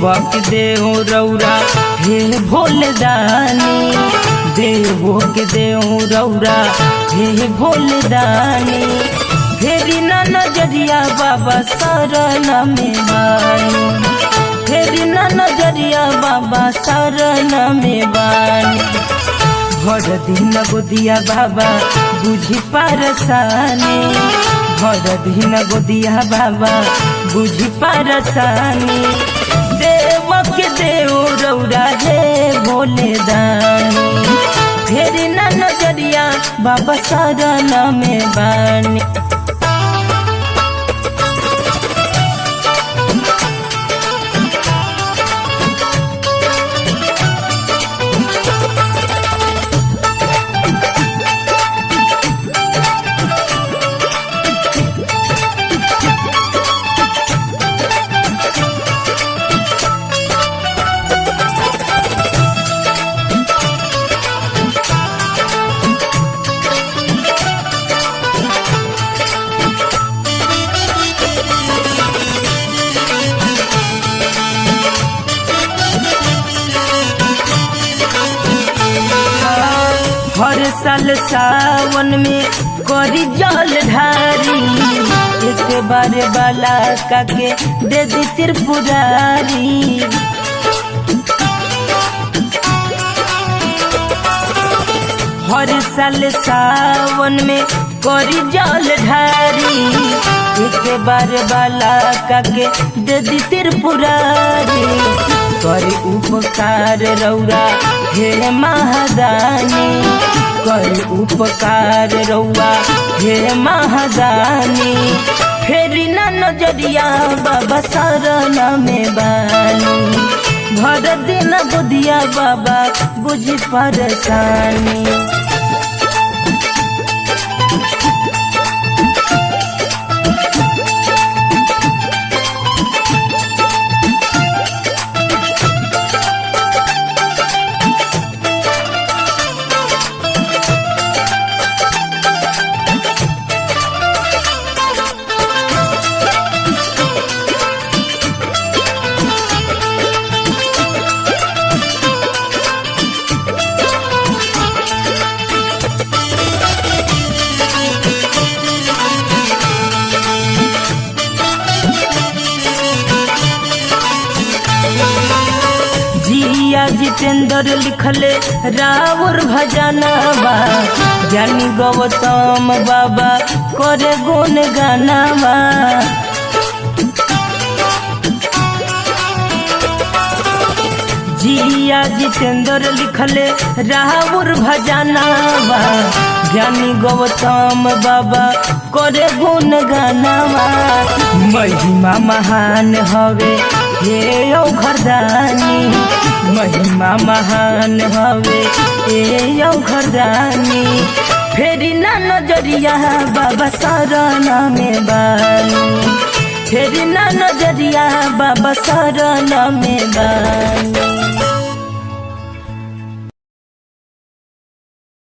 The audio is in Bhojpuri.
देवक देव रौरा हे भोले दानी, देवो के देव रौरा हे भोले दानी। फेरी ना नजरिया बाबा शरण में बानी, फेरी ना नजरिया बाबा शरण में बानी। भर दिन गोदिया बाबा बुझी पारसानी, भर दिन गोदिया बाबा बुझी पारसानी। देवक देव रौरा हे भोले दानी, फेरी ना नजरिया बाबा शरण में बानी। हर साल सावन में करी जल ढारी, एक बार बाला काके दे दी त्रिपुरारी। हर साल सावन में करी जल ढारी, एक बार बाला काके दे दी त्रिपुरारी। करी उपकार रौरा हे महादानी, कर उपकार रौआ हे महादानी। फेरी ना नजरिया बाबा शरण में बानी, भर दिन गोदिया बाबा बुझी परेशानी। जितेंद्र लिखले राउर भजनवा, ज्ञानी गौतम बाबा करे गुण गानवा। जिया जितेंद्र लिखले राउर भजनवा, ज्ञानी गौतम बाबा करे गुण गानवा। महिमा महान हवे हे घरदानी, महिमा महान हवे ए घरदानी। फेरी ना नजरिया बाबा शरण में बानी, फेरी ना नजरिया बाबा शरण में बानी।